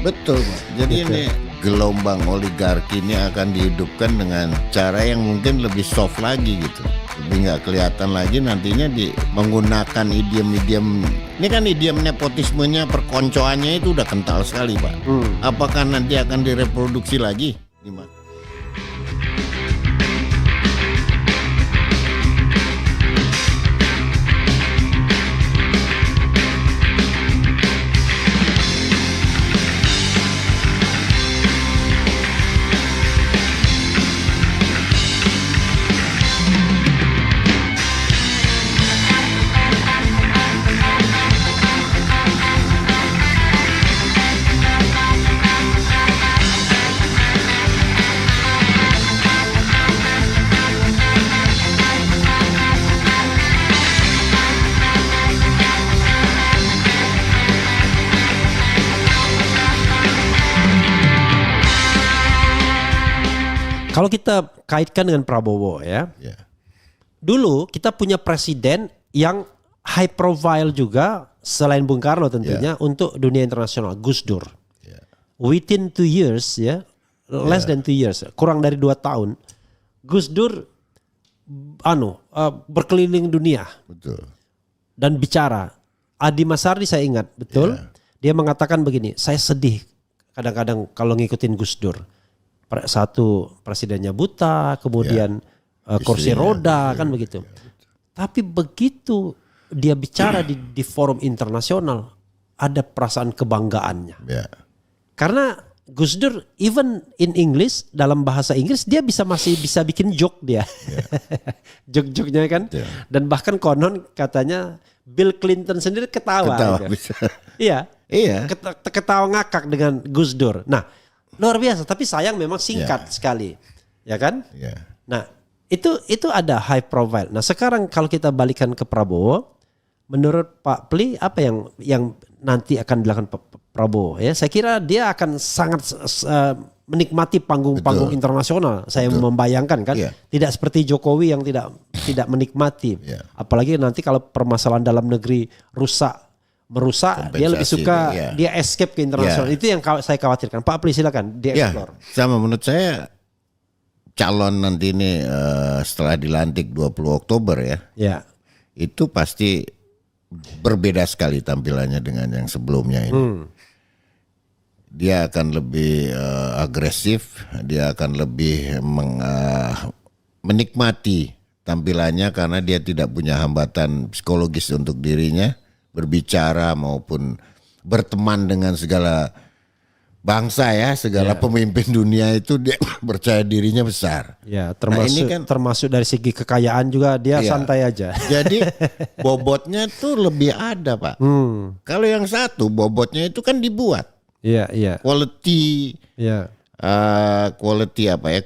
Betul, Pak. Jadi ini gelombang oligarki ini akan dihidupkan dengan cara yang mungkin lebih soft lagi gitu. Lebih nggak kelihatan lagi nantinya menggunakan idiom-idiom. Ini kan idiom nepotismenya, perkoncoannya itu udah kental sekali, Pak. Apakah nanti akan direproduksi lagi? Gimana? Kalau kita kaitkan dengan Prabowo ya, dulu kita punya presiden yang high profile juga selain Bung Karno tentunya untuk dunia internasional, Gus Dur. Within 2 years ya, less than 2 years, kurang dari 2 tahun, Gus Dur berkeliling dunia. Betul. Dan bicara. Adi Masardi saya ingat betul, dia mengatakan begini, saya sedih kadang-kadang kalau ngikutin Gus Dur. Satu presidennya buta, kemudian kursi roda kan begitu. Tapi begitu dia bicara di forum internasional ada perasaan kebanggaannya. Karena Gus Dur even in English, dalam bahasa Inggris dia masih bisa bikin joke dia. Joke-joknya kan. Dan bahkan konon katanya Bill Clinton sendiri ketawa gitu. Iya. Ketawa ngakak dengan Gus Dur. Nah, luar biasa, tapi sayang memang singkat sekali, ya kan? Nah, itu ada high profile. Nah, sekarang kalau kita balikan ke Prabowo, menurut Pak Pli apa yang nanti akan dilakukan Pak Prabowo? Ya, saya kira dia akan sangat menikmati panggung-panggung internasional. Saya membayangkan kan, tidak seperti Jokowi yang tidak menikmati. Apalagi nanti kalau permasalahan dalam negeri merusak, dia lebih suka dia escape ke internasional. Itu yang saya khawatirkan. Pak Pli silakan dieksplor. Sama menurut saya calon nanti ini setelah dilantik 20 Oktober ya. Itu pasti berbeda sekali tampilannya dengan yang sebelumnya ini. Dia akan lebih agresif, dia akan lebih menikmati tampilannya karena dia tidak punya hambatan psikologis untuk dirinya. Berbicara maupun berteman dengan segala bangsa segala pemimpin dunia itu dia percaya dirinya besar. Termasuk dari segi kekayaan juga dia santai aja. Jadi bobotnya tuh lebih ada, Pak. Kalau yang satu bobotnya itu kan dibuat. Quality.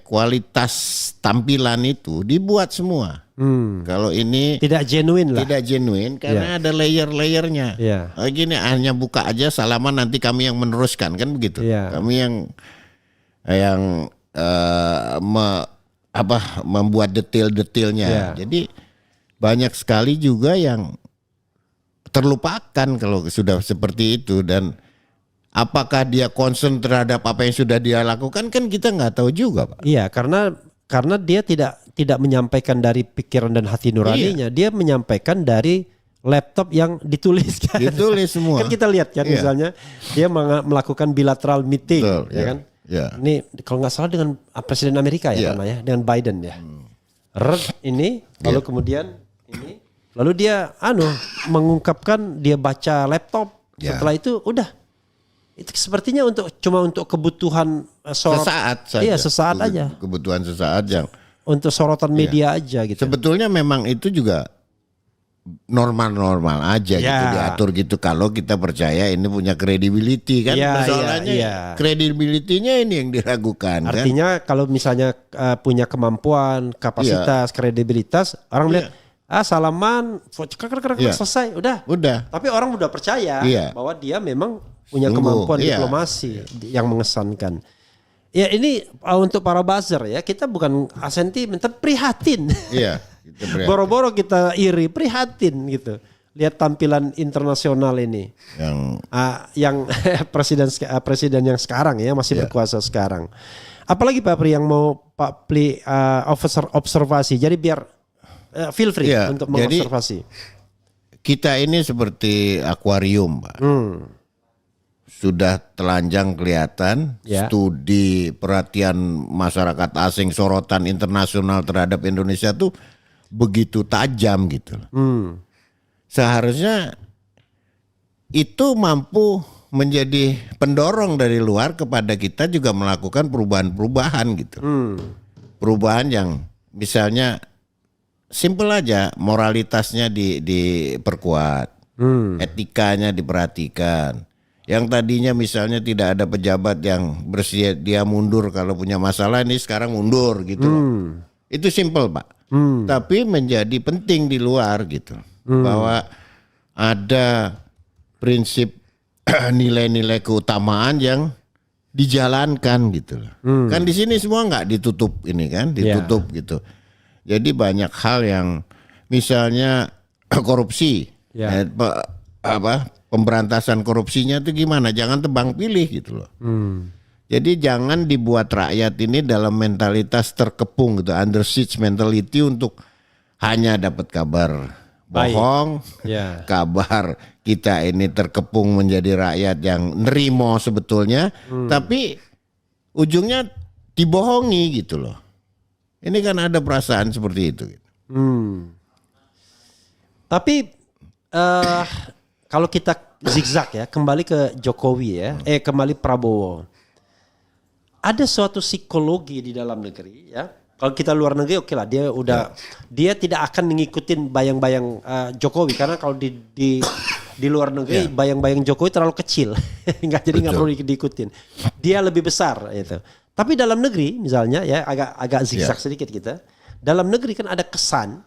Kualitas tampilan itu dibuat semua. Kalau ini tidak genuine lah. Tidak genuine karena ada layer-layernya. Gini hanya buka aja salaman nanti kami yang meneruskan kan begitu. Kami yang membuat detail-detailnya. Jadi banyak sekali juga yang terlupakan kalau sudah seperti itu. Dan apakah dia concern terhadap apa yang sudah dia lakukan kan kita nggak tahu juga, Pak. Iya, karena dia tidak menyampaikan dari pikiran dan hati nuraninya, dia menyampaikan dari laptop yang dituliskan. Ditulis semua. Kan kita lihat kan misalnya dia melakukan bilateral meeting, kan? Ini kalau nggak salah dengan Presiden Amerika dengan Biden ya. Ini lalu kemudian ini lalu dia mengungkapkan dia baca laptop. Setelah itu udah. Itu sepertinya cuma untuk kebutuhan sesaat saja. Iya, sesaat aja. Kebutuhan sesaat yang untuk sorotan media aja gitu. Sebetulnya memang itu juga normal-normal aja gitu diatur gitu kalau kita percaya ini punya credibility kan. Persoalannya credibility-nya ini yang diragukan. Artinya kalau misalnya punya kemampuan, kapasitas, kredibilitas, orang lihat salaman selesai, udah. Tapi orang udah percaya bahwa dia memang punya kemampuan diplomasi yang mengesankan. Ya ini untuk para buzzer ya, kita bukan sentimen tapi prihatin. Boro-boro kita iri, prihatin gitu. lihat tampilan internasional ini. Yang presiden yang sekarang ya masih berkuasa sekarang. Apalagi Pak Pri yang mau Pak Pri observasi. Jadi biar feel free untuk mengobservasi. Kita ini seperti akuarium, Pak. Sudah telanjang kelihatan, studi perhatian masyarakat asing, sorotan internasional terhadap Indonesia tuh begitu tajam gitu. Seharusnya itu mampu menjadi pendorong dari luar kepada kita juga melakukan perubahan-perubahan gitu. Perubahan yang misalnya simple aja, moralitasnya diperkuat, etikanya diperhatikan. Yang tadinya misalnya tidak ada pejabat yang bersedia mundur kalau punya masalah, ini sekarang mundur gitu loh. Itu simple Pak. Tapi menjadi penting di luar gitu. Bahwa ada prinsip nilai-nilai keutamaan yang dijalankan gitu loh. Kan di sini semua nggak ditutup ini kan, ditutup gitu. Jadi banyak hal yang misalnya korupsi, pemberantasan korupsinya itu gimana? Jangan tebang pilih gitu loh. Jadi jangan dibuat rakyat ini dalam mentalitas terkepung gitu, under siege mentality untuk hanya dapat kabar bohong, kabar kita ini terkepung menjadi rakyat yang nerimo sebetulnya, tapi ujungnya dibohongi gitu loh. Ini kan ada perasaan seperti itu. Tapi kalau kita zigzag ya, kembali ke Jokowi ya, kembali Prabowo. Ada suatu psikologi di dalam negeri ya. Kalau kita luar negeri oke lah, dia tidak akan ngikutin bayang-bayang Jokowi karena kalau di luar negeri bayang-bayang Jokowi terlalu kecil, nggak perlu diikutin. Dia lebih besar itu. Tapi dalam negeri misalnya ya agak zigzag sedikit kita. Dalam negeri kan ada kesan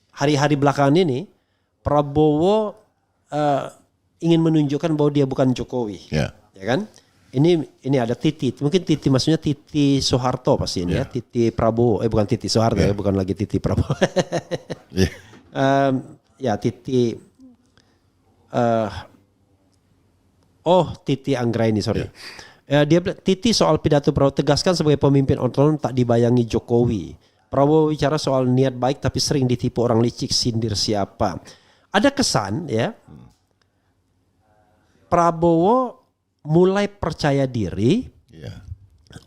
hari-hari belakangan ini Prabowo ingin menunjukkan bahwa dia bukan Jokowi, ya kan? Ini ada Titi, mungkin Titi maksudnya Titi Soeharto pasti ini ya, Titi Prabowo, bukan Titi Soeharto ya, bukan lagi Titi Prabowo. Titi, Titi Anggraini sorry. Dia bilang Titi soal pidato Prabowo tegaskan sebagai pemimpin otonom tak dibayangi Jokowi. Prabowo bicara soal niat baik tapi sering ditipu orang licik, sindir siapa. Ada kesan ya. Prabowo mulai percaya diri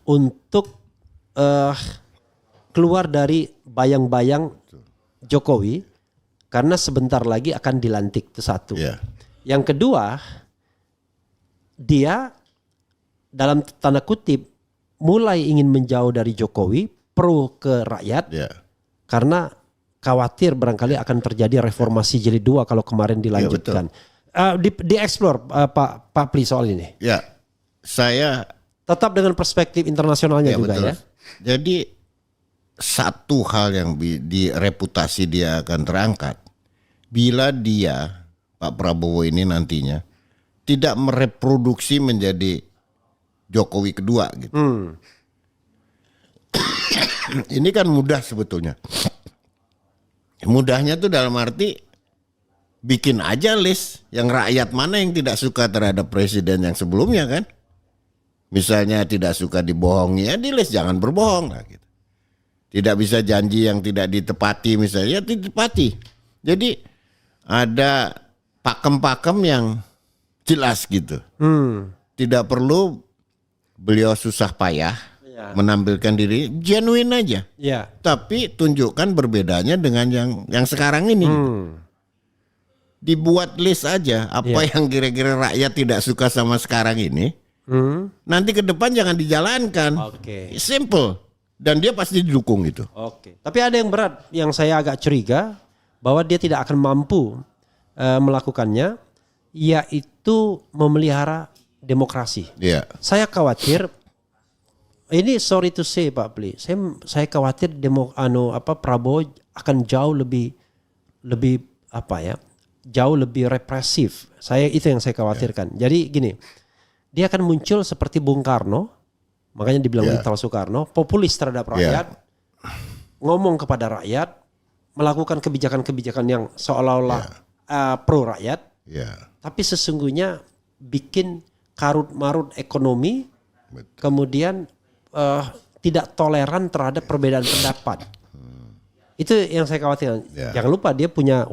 untuk keluar dari bayang-bayang Jokowi karena sebentar lagi akan dilantik, itu satu. Yang kedua, dia dalam tanda kutip mulai ingin menjauh dari Jokowi, pro ke rakyat karena khawatir barangkali akan terjadi reformasi jilid 2 kalau kemarin dilanjutkan. Dieksplor Pak Pli soal ini. Ya, saya tetap dengan perspektif internasionalnya juga betul. Ya. Jadi satu hal yang di reputasi dia akan terangkat bila dia Pak Prabowo ini nantinya tidak mereproduksi menjadi Jokowi kedua gitu. Ini kan mudah sebetulnya. Mudahnya tuh dalam arti bikin aja list yang rakyat mana yang tidak suka terhadap presiden yang sebelumnya kan. Misalnya tidak suka dibohongi, ya di list jangan berbohong lah gitu. Tidak bisa janji yang tidak ditepati misalnya, ditepati. Jadi ada pakem-pakem yang jelas gitu. Tidak perlu beliau susah payah menampilkan diri, genuine aja. Tapi tunjukkan berbedanya dengan yang sekarang ini gitu. Dibuat list aja apa yang kira-kira rakyat tidak suka sama sekarang ini. Nanti ke depan jangan dijalankan. Simple. Dan dia pasti didukung gitu. Tapi ada yang berat yang saya agak curiga bahwa dia tidak akan mampu melakukannya, yaitu memelihara demokrasi. Saya khawatir, ini sorry to say Pak Pli, saya khawatir Prabowo akan jauh lebih jauh lebih represif. Itu yang saya khawatirkan. Jadi gini, dia akan muncul seperti Bung Karno, makanya dibilang Little Soekarno, populis terhadap rakyat, ngomong kepada rakyat, melakukan kebijakan-kebijakan yang seolah-olah pro rakyat, Ya, tapi sesungguhnya bikin karut marut ekonomi, kemudian tidak toleran terhadap perbedaan pendapat. Itu yang saya khawatirkan. Ya. Jangan lupa dia punya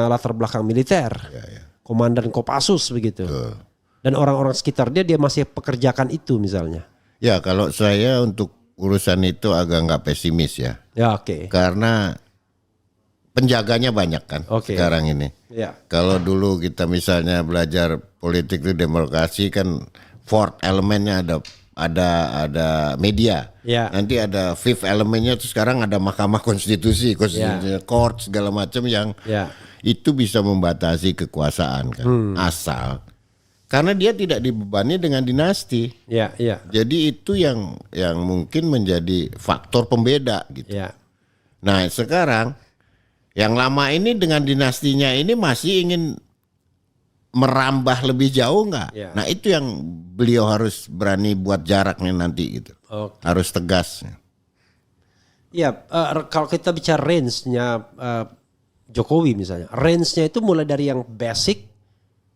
latar belakang militer, ya. komandan Kopassus begitu. Betul. Dan orang-orang sekitar dia masih pekerjakan itu misalnya. Ya, kalau saya untuk urusan itu agak nggak pesimis ya. Ya oke. Karena penjaganya banyak kan Oke. sekarang ini. Ya. Kalau dulu kita misalnya belajar politik itu demokrasi kan fourth elemennya ada media. Ya. Nanti ada fifth elemennya tuh sekarang ada Mahkamah Konstitusi, court segala macam yang Ya. itu bisa membatasi kekuasaan kan. Asal karena dia tidak dibebani dengan dinasti. Ya, ya. Jadi itu yang mungkin menjadi faktor pembeda gitu. Ya. Nah sekarang yang lama ini dengan dinastinya ini masih ingin merambah lebih jauh nggak? Ya. Nah itu yang beliau harus berani buat jaraknya nanti gitu. Oke. Harus tegas. Ya, kalau kita bicara range-nya Jokowi misalnya, range-nya itu mulai dari yang basic,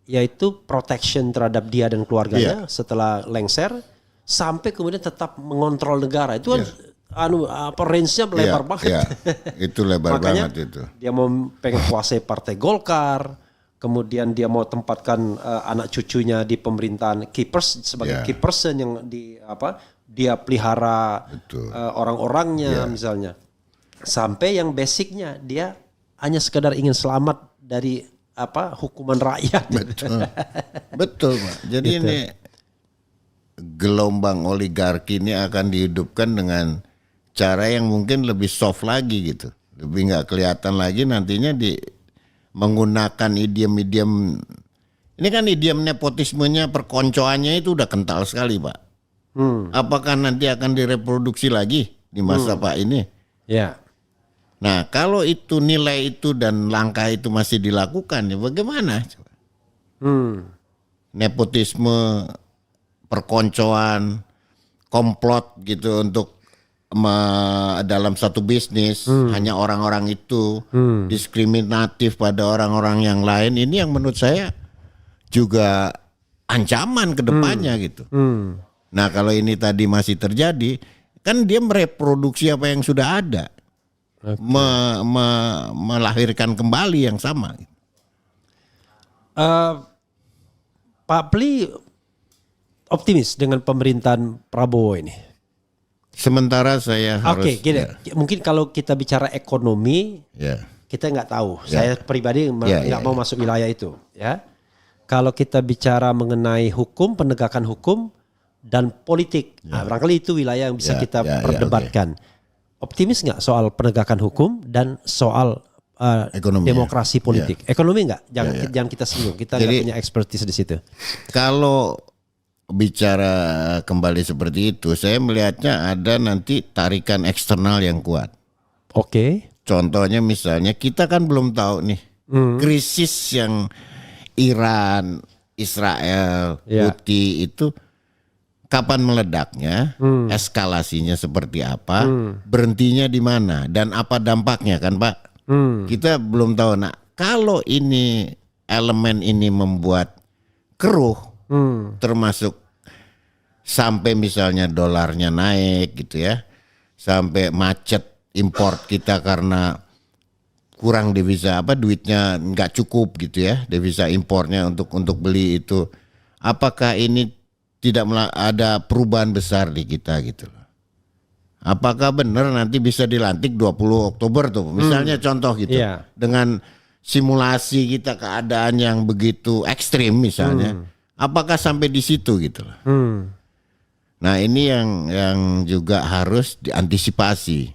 yaitu protection terhadap dia dan keluarganya setelah lengser, sampai kemudian tetap mengontrol negara. Itu kan range-nya lebar banget. Iya, itu lebar Makanya banget itu. dia mau pengen kuasai Partai Golkar, kemudian dia mau tempatkan anak cucunya di pemerintahan sebagai key person yang dia pelihara orang-orangnya misalnya. Sampai yang basicnya dia hanya sekedar ingin selamat dari hukuman rakyat. Betul, Pak. Jadi Gitu. ini gelombang oligarki ini akan dihidupkan dengan cara yang mungkin lebih soft lagi gitu. Lebih nggak kelihatan lagi nantinya menggunakan idiom-idiom. Ini kan idiom nepotismenya, perkoncoannya itu udah kental sekali, Pak. Apakah nanti akan direproduksi lagi di masa Pak ini? Ya. Nah, kalau itu nilai itu dan langkah itu masih dilakukan, ya bagaimana? Nepotisme, perkoncoan, komplot gitu untuk dalam satu bisnis, hanya orang-orang itu, diskriminatif pada orang-orang yang lain, ini yang menurut saya juga ancaman ke depannya gitu. Nah, kalau ini tadi masih terjadi, kan dia mereproduksi apa yang sudah ada. Melahirkan kembali yang sama. Pak Pli optimis dengan pemerintahan Prabowo ini. Sementara saya harus. Oke, gini. Mungkin kalau kita bicara ekonomi, kita nggak tahu. Saya pribadi nggak mau masuk wilayah itu. Ya, kalau kita bicara mengenai hukum, penegakan hukum dan politik, barangkali itu wilayah yang bisa kita perdebatkan. Optimis nggak soal penegakan hukum dan soal demokrasi politik? Ekonomi nggak? Jangan kita singgung. Kita nggak punya expertise di situ. Kalau bicara kembali seperti itu, saya melihatnya ada nanti tarikan eksternal yang kuat. Oke. Contohnya misalnya kita kan belum tahu nih krisis yang Iran, Israel, Houthi itu kapan meledaknya, eskalasinya seperti apa, berhentinya di mana, dan apa dampaknya kan Pak? Kita belum tahu. Nah, kalau ini elemen ini membuat keruh, termasuk sampai misalnya dolarnya naik gitu ya, sampai macet import kita karena kurang devisa duitnya nggak cukup gitu ya, devisa impornya untuk beli itu. Apakah ini tidak ada perubahan besar di kita gitu loh? Apakah benar nanti bisa dilantik 20 Oktober tuh misalnya contoh gitu, dengan simulasi kita keadaan yang begitu ekstrim misalnya, apakah sampai di situ gitu loh? Nah ini yang juga harus diantisipasi.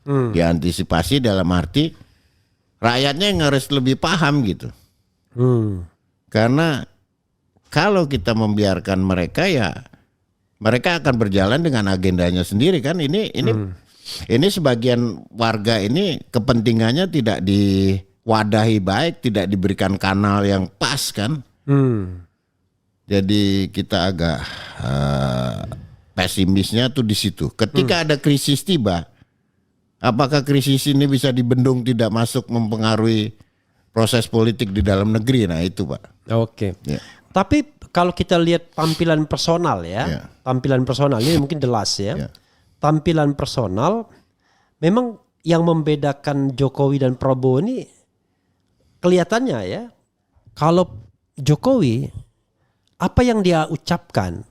Diantisipasi dalam arti rakyatnya yang harus lebih paham gitu. Karena kalau kita membiarkan mereka, ya mereka akan berjalan dengan agendanya sendiri kan. Ini sebagian warga ini kepentingannya tidak diwadahi baik, tidak diberikan kanal yang pas kan. Jadi kita agak pesimisnya tuh di situ. Ketika ada krisis tiba, apakah krisis ini bisa dibendung, tidak masuk mempengaruhi proses politik di dalam negeri. Nah itu Pak. Oke. Ya. Tapi kalau kita lihat tampilan personal ya, Ya. tampilan personal ini mungkin jelas ya. Ya. Tampilan personal memang yang membedakan Jokowi dan Prabowo ini kelihatannya ya. Kalau Jokowi apa yang dia ucapkan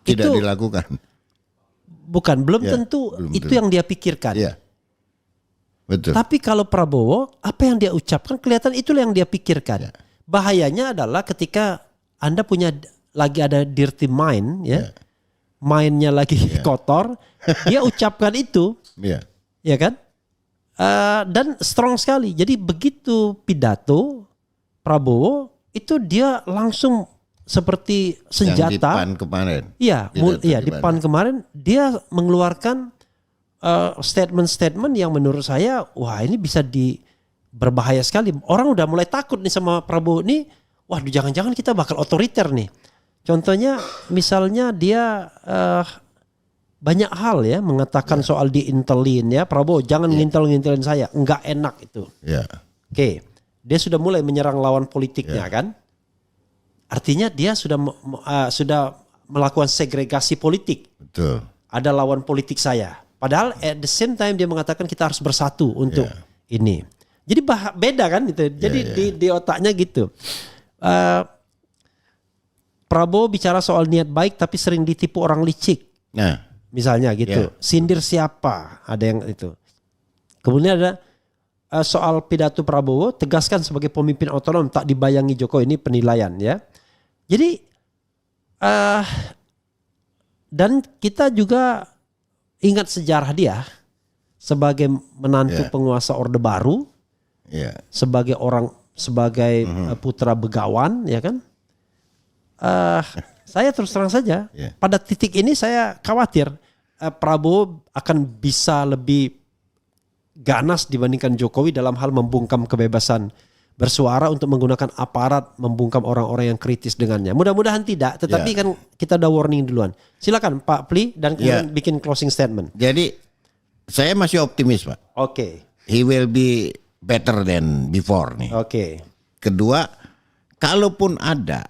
Tidak itu dilakukan. bukan belum Ya, tentu belum itu tentu. yang dia pikirkan. Iya. Betul. Tapi kalau Prabowo, apa yang dia ucapkan kelihatan itulah yang dia pikirkan. Ya. Bahayanya adalah ketika Anda punya lagi ada dirty mind, ya, mindnya lagi kotor, dia ucapkan itu, Iya. ya kan? Dan strong sekali. Jadi begitu pidato Prabowo itu dia langsung seperti Yang di senjata. PAN kemarin. Iya, Pidato iya di di PAN kemarin dia mengeluarkan statement-statement yang menurut saya wah ini bisa berbahaya sekali. Orang udah mulai takut nih sama Prabowo nih. Waduh jangan-jangan kita bakal otoriter nih. Contohnya misalnya dia banyak hal ya mengatakan soal diintelin ya. Prabowo jangan ngintel-ngintelin saya. Enggak enak itu. Iya. Oke. Dia sudah mulai menyerang lawan politiknya kan. Artinya dia sudah melakukan segregasi politik. Betul. Ada lawan politik saya. Padahal at the same time dia mengatakan kita harus bersatu untuk ini. Jadi beda kan gitu. Jadi di otaknya gitu. Prabowo bicara soal niat baik tapi sering ditipu orang licik. Nah, Misalnya gitu. Sindir siapa? Ada yang itu. Kemudian ada soal pidato Prabowo, tegaskan sebagai pemimpin otonom tak dibayangi Jokowi, ini penilaian ya. Jadi dan kita juga ingat sejarah dia sebagai menantu penguasa Orde Baru, sebagai putra begawan, ya kan? Saya terus terang saja, pada titik ini saya khawatir Prabowo akan bisa lebih ganas dibandingkan Jokowi dalam hal membungkam kebebasan bersuara untuk menggunakan aparat membungkam orang-orang yang kritis dengannya. Mudah-mudahan tidak, tetapi kan kita udah warning duluan. Silakan Pak Pli dan kemudian bikin closing statement. jadi saya masih optimis Pak. Oke. He will be better than before nih. Oke. Kedua, kalaupun ada,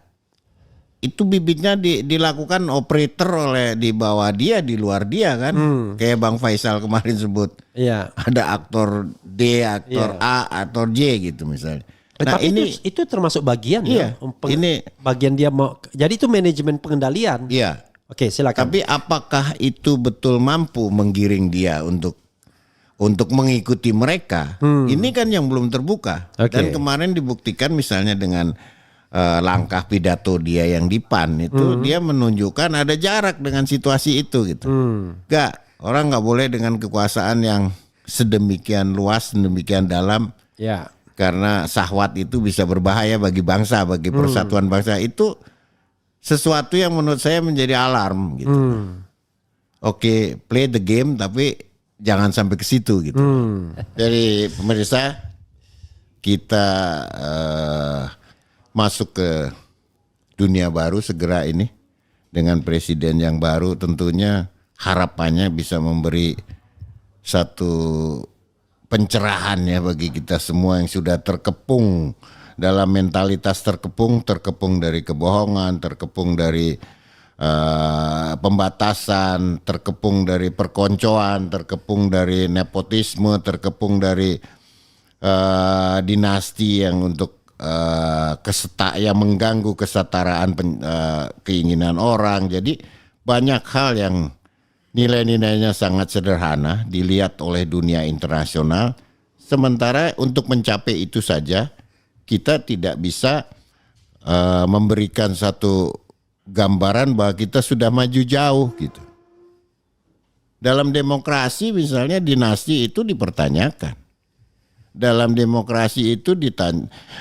itu bibitnya dilakukan operator oleh di bawah dia, di luar dia kan. Kayak Bang Faisal kemarin sebut. Iya. Ada aktor D, aktor A, aktor J gitu misalnya. Nah tapi ini itu termasuk bagian Iya, ya. ini bagian dia mau. Jadi itu manajemen pengendalian. iya. Oke, silakan. Tapi apakah itu betul mampu menggiring dia untuk mengikuti mereka? Ini kan yang belum terbuka. Oke. Dan kemarin dibuktikan misalnya dengan langkah pidato dia yang di PAN itu dia menunjukkan ada jarak dengan situasi itu gitu. Orang nggak boleh dengan kekuasaan yang sedemikian luas, sedemikian dalam. Ya. Karena syahwat itu bisa berbahaya bagi bangsa, bagi persatuan bangsa. Itu sesuatu yang menurut saya menjadi alarm gitu. Oke, play the game tapi jangan sampai ke situ gitu. Jadi pemirsa, kita masuk ke dunia baru segera ini dengan presiden yang baru, tentunya harapannya bisa memberi satu pencerahan ya bagi kita semua yang sudah terkepung dalam mentalitas terkepung dari kebohongan, terkepung dari pembatasan, terkepung dari perkoncoan, terkepung dari nepotisme, terkepung dari dinasti yang untuk yang mengganggu kesetaraan keinginan orang. Jadi banyak hal yang nilai-nilainya sangat sederhana dilihat oleh dunia internasional. Sementara untuk mencapai itu saja kita tidak bisa memberikan satu gambaran bahwa kita sudah maju jauh gitu. Dalam demokrasi misalnya dinasti itu dipertanyakan. Dalam demokrasi itu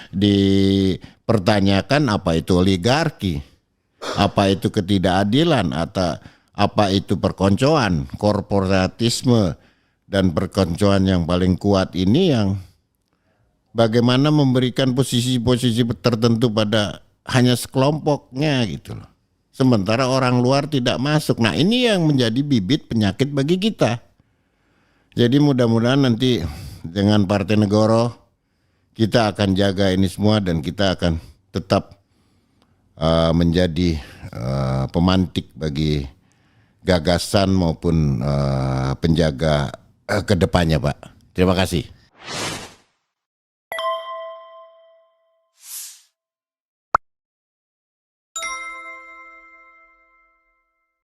dipertanyakan apa itu oligarki, apa itu ketidakadilan, atau apa itu perkoncoan, korporatisme, dan perkoncoan yang paling kuat ini yang bagaimana memberikan posisi-posisi tertentu pada hanya sekelompoknya gitu loh. Sementara orang luar tidak masuk. Nah ini yang menjadi bibit penyakit bagi kita. Jadi mudah-mudahan nanti dengan Partai Negoro kita akan jaga ini semua dan kita akan tetap menjadi pemantik bagi gagasan maupun penjaga kedepannya, Pak. Terima kasih.